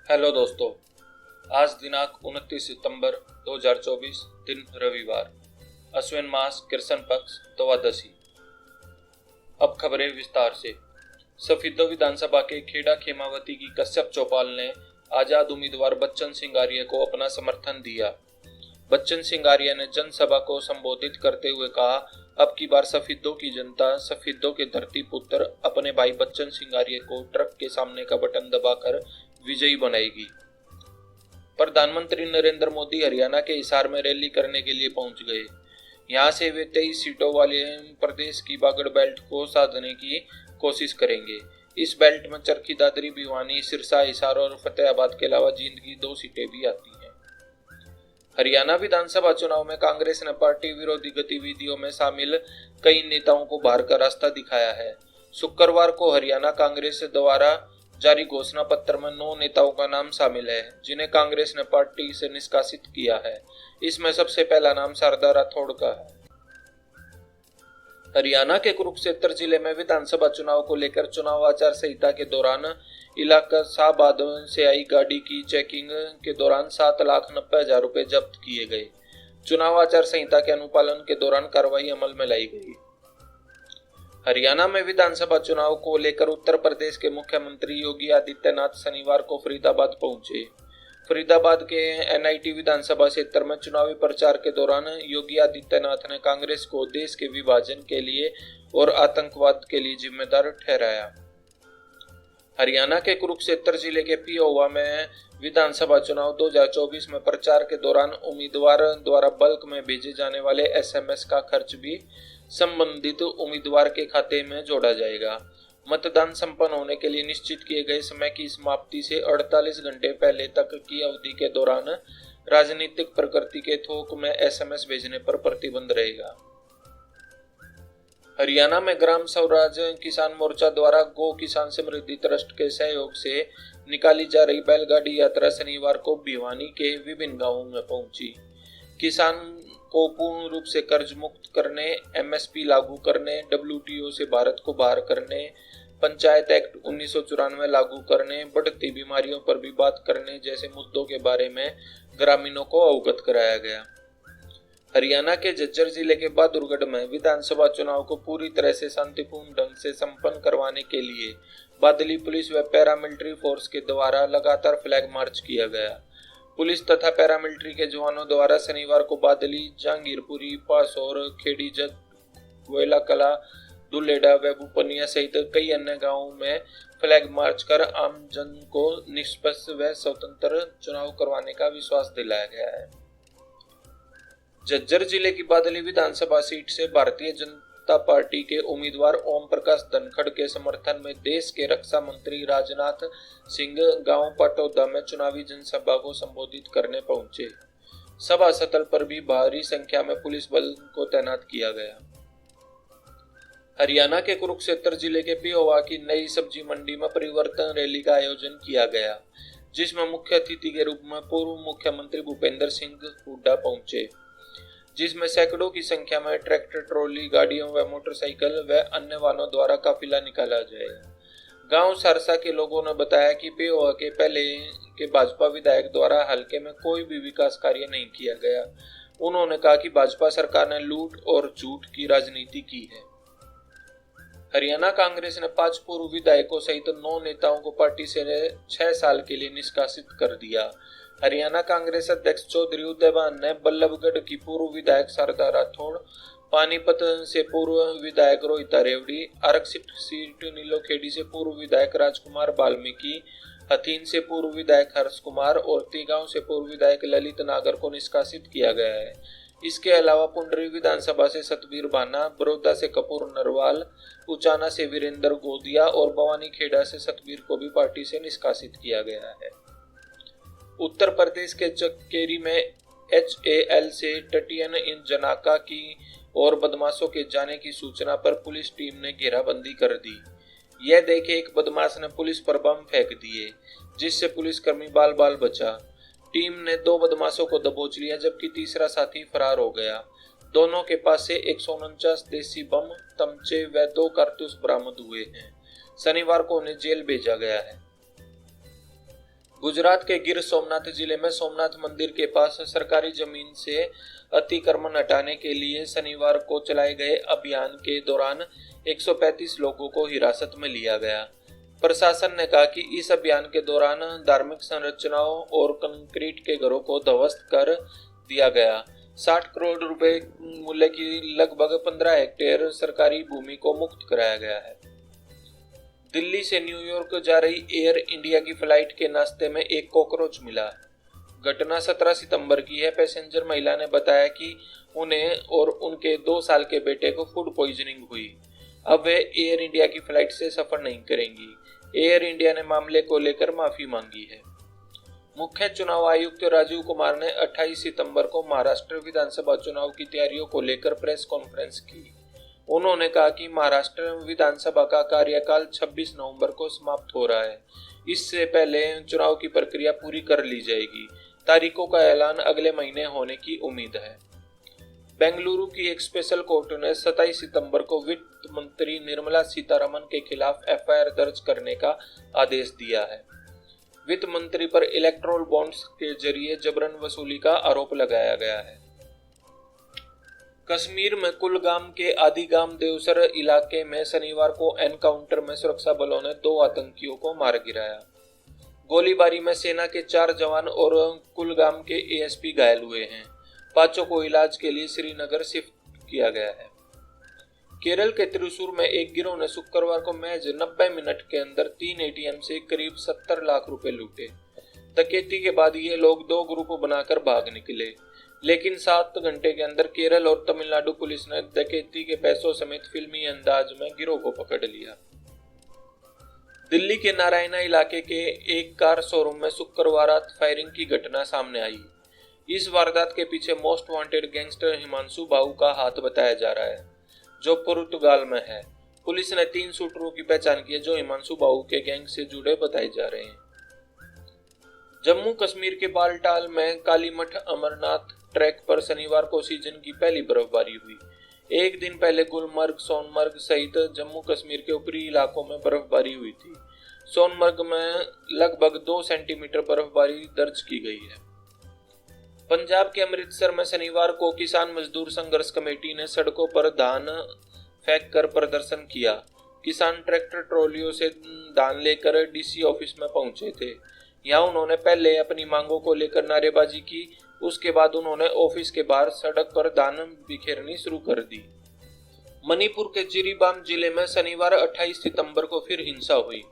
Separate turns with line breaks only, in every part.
Hello दोस्तों, आज दिनांक 29 सितंबर 2024 दिन रविवार, अश्विन मास कृष्ण पक्ष द्वादशी। अब खबरें विस्तार से। सफीदो विधानसभा के खेड़ा खेमावती की कश्यप चौपाल ने आजाद उम्मीदवार बच्चन सिंह आर्य को अपना समर्थन दिया। बच्चन सिंह आर्य ने जनसभा को संबोधित करते हुए कहा, अब की बार सफीदों की जनता सफीदों के धरती पुत्र अपने भाई बच्चन सिंह आर्य को ट्रक के सामने का बटन दबाकर विजयी बनाएगी। प्रधानमंत्री नरेंद्र मोदी हरियाणा के हिसार में रैली करने के लिए पहुंच गए। यहां से वे 23 सीटों वाले प्रदेश की बागड़ बेल्ट को साधने की कोशिश करेंगे। इस बेल्ट में चरखी दादरी, भिवानी, सिरसा, हिसार और फतेहाबाद के अलावा जींद की 2 सीटें भी आती हैं। हरियाणा विधानसभा चुनाव में कांग्रेस ने पार्टी विरोधी गतिविधियों में शामिल कई नेताओं को बाहर का रास्ता दिखाया है। शुक्रवार को हरियाणा कांग्रेस द्वारा जारी घोषणा पत्र में 9 नेताओं का नाम शामिल है, जिन्हें कांग्रेस ने पार्टी से निष्कासित किया है। इसमें सबसे पहला नाम शारदा राठौड़ का है। हरियाणा के कुरुक्षेत्र जिले में विधानसभा चुनाव को लेकर चुनाव आचार संहिता के दौरान इलाका शाहबाद से आई गाड़ी की चेकिंग के दौरान 7,90,000 रुपए जब्त किए गए। चुनाव आचार संहिता के अनुपालन के दौरान कार्रवाई अमल में लाई गई। हरियाणा में विधानसभा चुनाव को लेकर उत्तर प्रदेश के मुख्यमंत्री योगी आदित्यनाथ शनिवार को फरीदाबाद पहुंचे। फरीदाबाद के एनआईटी विधानसभा क्षेत्र में चुनावी प्रचार के दौरान योगी आदित्यनाथ ने कांग्रेस को देश के विभाजन के लिए और आतंकवाद के लिए जिम्मेदार ठहराया। हरियाणा के कुरुक्षेत्र जिले के पिहोवा में विधानसभा चुनाव 2024 में प्रचार के दौरान उम्मीदवार द्वारा बल्क में भेजे जाने वाले एसएमएस का खर्च भी संबंधित उम्मीदवार के खाते में जोड़ा जाएगा। मतदान संपन्न होने के लिए निश्चित किए गए समय की समाप्ति से 48 घंटे पहले तक की अवधि के दौरान राजनीतिक प्रकृति के थोक में एसएमएस भेजने पर प्रतिबंध रहेगा। हरियाणा में ग्राम स्वराज किसान मोर्चा द्वारा गो किसान समृद्धि ट्रस्ट के सहयोग से निकाली जा रही बैलगाड़ी यात्रा शनिवार को भिवानी के विभिन्न गांवों में पहुंची। किसान को पूर्ण रूप से कर्ज मुक्त करने, एमएसपी लागू करने, डब्ल्यूटीओ से भारत को बाहर करने, पंचायत एक्ट 1994 लागू करने, बढ़ती बीमारियों पर भी बात करने जैसे मुद्दों के बारे में ग्रामीणों को अवगत कराया गया। हरियाणा के झज्जर जिले के बहादुरगढ़ में विधानसभा चुनाव को पूरी तरह से शांतिपूर्ण ढंग से संपन्न करवाने के लिए बादली पुलिस व पैरामिलिट्री फोर्स के द्वारा लगातार फ्लैग मार्च किया गया। पुलिस तथा पैरामिलिट्री के जवानों द्वारा शनिवार को बादली, जहांगीरपुरी, पासौर, खेड़ी जत, गोयला कला, दुलेडा व बुपनिया सहित कई अन्य गांवों में फ्लैग मार्च कर आम जन को निष्पक्ष व स्वतंत्र चुनाव करवाने का विश्वास दिलाया गया है। झज्जर जिले की बादली विधानसभा सीट से भारतीय जनता पार्टी के उम्मीदवार ओम प्रकाश धनखड़ के समर्थन में देश के रक्षा मंत्री राजनाथ सिंह गांव पाटौदा में चुनावी जनसभा को संबोधित करने पहुंचे। सभा स्थल पर भी भारी संख्या में पुलिस बल को तैनात किया गया। हरियाणा के कुरुक्षेत्र जिले के पिहोवा की नई सब्जी मंडी में परिवर्तन रैली का आयोजन किया गया, जिसमें मुख्य अतिथि के रूप में पूर्व मुख्यमंत्री भूपेंद्र सिंह हुड्डा पहुंचे, जिसमें सैकड़ों की संख्या में ट्रैक्टर, ट्रॉली, गाड़ियों व मोटरसाइकिल व अन्य वाहनों द्वारा काफिला निकाला जाएगा। गांव सरसा के लोगों ने बताया कि पिहोवा के पहले के भाजपा विधायक द्वारा हलके में कोई भी विकास कार्य नहीं किया गया। उन्होंने कहा कि भाजपा सरकार ने लूट और झूठ की राजनीति की है। हरियाणा कांग्रेस ने 5 पूर्व विधायकों सहित 9 नेताओं को पार्टी से 6 साल के लिए निष्कासित कर दिया। हरियाणा कांग्रेस अध्यक्ष चौधरी उदयभान ने बल्लभगढ़ की पूर्व विधायक शारदा राठौड़, पानीपत से पूर्व विधायक रोहिता रेवड़ी, आरक्षित सीट नीलोखेड़ी से पूर्व विधायक राजकुमार वाल्मीकि, हथीन से पूर्व विधायक हर्ष कुमार और तीगांव से पूर्व विधायक ललित नागर को निष्कासित किया गया है। इसके अलावा पुंडरी विधानसभा से सतवीर भाना, बड़ौदा से कपूर नरवाल, उचाना से वीरेंद्र गोदिया और भवानी खेड़ा से सतवीर को भी पार्टी से निष्कासित किया गया है। उत्तर प्रदेश के चकेरी में HAL से टटियन इन जनाका की और बदमाशों के जाने की सूचना पर पुलिस टीम ने घेराबंदी कर दी। यह देखे एक बदमाश ने पुलिस पर बम फेंक दिए, जिससे पुलिसकर्मी बाल बाल बचा। टीम ने 2 बदमाशों को दबोच लिया, जबकि तीसरा साथी फरार हो गया। दोनों के पास से 149 देसी बम, तमचे व 2 कारतूस बरामद हुए हैं। शनिवार को उन्हें जेल भेजा गया है। गुजरात के गिर सोमनाथ जिले में सोमनाथ मंदिर के पास सरकारी जमीन से अतिक्रमण हटाने के लिए शनिवार को चलाए गए अभियान के दौरान 135 लोगों को हिरासत में लिया गया। प्रशासन ने कहा कि इस अभियान के दौरान धार्मिक संरचनाओं और कंक्रीट के घरों को ध्वस्त कर दिया गया। 60 करोड़ रुपए मूल्य की लगभग 15 हेक्टेयर सरकारी भूमि को मुक्त कराया गया है। दिल्ली से न्यूयॉर्क जा रही एयर इंडिया की फ्लाइट के नाश्ते में एक कॉकरोच मिला। घटना 17 सितंबर की है। पैसेंजर महिला ने बताया कि उन्हें और उनके 2 साल के बेटे को फूड पॉइजनिंग हुई। अब वे एयर इंडिया की फ्लाइट से सफर नहीं करेंगी। एयर इंडिया ने मामले को लेकर माफी मांगी है। मुख्य चुनाव आयुक्त राजीव कुमार ने 28 सितंबर को महाराष्ट्र विधानसभा चुनाव की तैयारियों को लेकर प्रेस कॉन्फ्रेंस की। उन्होंने कहा कि महाराष्ट्र विधानसभा का कार्यकाल 26 नवंबर को समाप्त हो रहा है। इससे पहले चुनाव की प्रक्रिया पूरी कर ली जाएगी। तारीखों का ऐलान अगले महीने होने की उम्मीद है। बेंगलुरु की एक स्पेशल कोर्ट ने 27 सितंबर को वित्त मंत्री निर्मला सीतारमण के खिलाफ एफआईआर दर्ज करने का आदेश दिया है। वित्त मंत्री पर इलेक्ट्रोल बॉन्ड्स के जरिए जबरन वसूली का आरोप लगाया गया है। कश्मीर में कुलगाम के आदिगाम देवसर इलाके में शनिवार को एनकाउंटर में सुरक्षा बलों ने 2 आतंकियों को मार गिराया। गोलीबारी में सेना के 4 जवान और कुलगाम के एएसपी घायल हुए हैं। 5 को इलाज के लिए श्रीनगर शिफ्ट किया गया है। केरल के त्रिशूर में एक गिरोह ने शुक्रवार को महज 90 मिनट के अंदर 3 एटीएम से करीब 70 लाख रुपए लूटे। डकैती के बाद ये लोग 2 ग्रुप बनाकर भाग निकले, लेकिन 7 घंटे के अंदर केरल और तमिलनाडु पुलिस ने डकैती के पैसों समेत फिल्मी अंदाज में गिरोह को पकड़ लिया। दिल्ली के नारायणा इलाके के एक कार शोरूम में शुक्रवार रात फायरिंग की घटना सामने आई। इस वारदात के पीछे मोस्ट वांटेड गैंगस्टर हिमांशु बाहू का हाथ बताया जा रहा है, जो पुर्तगाल में है। पुलिस ने 3 शूटरों की पहचान की है जो हिमांशु बाहू के गैंग से जुड़े बताए जा रहे हैं। जम्मू कश्मीर के बालटाल में कालीमठ अमरनाथ ट्रैक पर शनिवार को सीजन की पहली बर्फबारी हुई। एक दिन पहले गुलमर्ग, सोनमर्ग सहित जम्मू कश्मीर के ऊपरी इलाकों में बर्फबारी हुई थी। सोनमर्ग में लगभग 2 सेंटीमीटर बर्फबारी दर्ज की गई है। पंजाब के अमृतसर में शनिवार को किसान मजदूर संघर्ष कमेटी ने सड़कों पर धान फेंक कर प्रदर्शन किया। किसान ट्रैक्टर ट्रॉलियों से धान लेकर डीसी ऑफिस में पहुंचे थे। यहाँ उन्होंने पहले अपनी मांगों को लेकर नारेबाजी की। उसके बाद उन्होंने ऑफिस के बाहर सड़क पर धान बिखेरनी शुरू कर दी। मणिपुर के जिरीबाम जिले में शनिवार 28 सितंबर को फिर हिंसा हुई।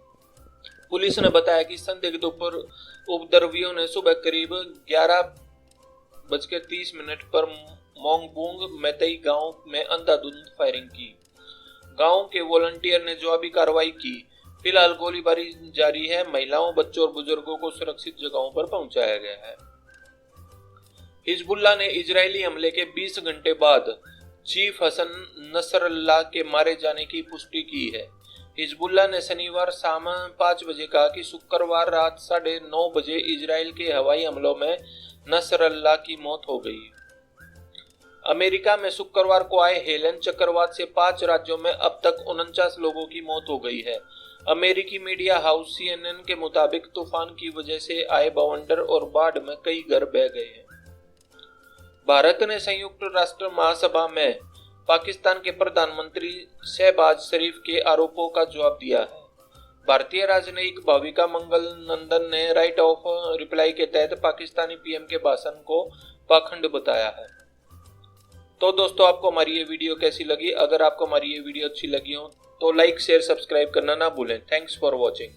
पुलिस ने बताया कि संदिग्ध उपद्रवियों ने सुबह करीब 11:30 पर मोंगबुंग मैतई गांव में अंधाधुंध फायरिंग की। गांव के वॉलंटियर ने जवाबी कार्रवाई की। फिलहाल गोलीबारी जारी है। महिलाओं, बच्चों और बुजुर्गों को सुरक्षित जगहों पर पहुंचाया गया है। हिजबुल्लाह ने इजरायली हमले के 20 घंटे बाद चीफ हसन नसरल्लाह के मारे जाने की पुष्टि की है। हिजबुल्लाह ने शनिवार शाम 5 बजे कहा कि शुक्रवार रात 9:30 बजे इजरायल के हवाई हमलों में नसरल्लाह की मौत हो गई। अमेरिका में शुक्रवार को आए हेलन चक्रवात से 5 राज्यों में अब तक 49 लोगों की मौत हो गई है। अमेरिकी मीडिया हाउस CNN के मुताबिक तूफान की वजह से आए बवंडर और बाढ़ में कई घर बह गए हैं। भारत ने संयुक्त राष्ट्र महासभा में पाकिस्तान के प्रधानमंत्री शहबाज शरीफ के आरोपों का जवाब दिया है। भारतीय राजनयिक भाविका मंगल नंदन ने राइट ऑफ रिप्लाई के तहत पाकिस्तानी पीएम के भाषण को पाखंड बताया है। तो दोस्तों, आपको हमारी ये वीडियो कैसी लगी? अगर आपको हमारी ये वीडियो अच्छी लगी हो तो लाइक, शेयर, सब्सक्राइब करना ना भूलें। Thanks for watching.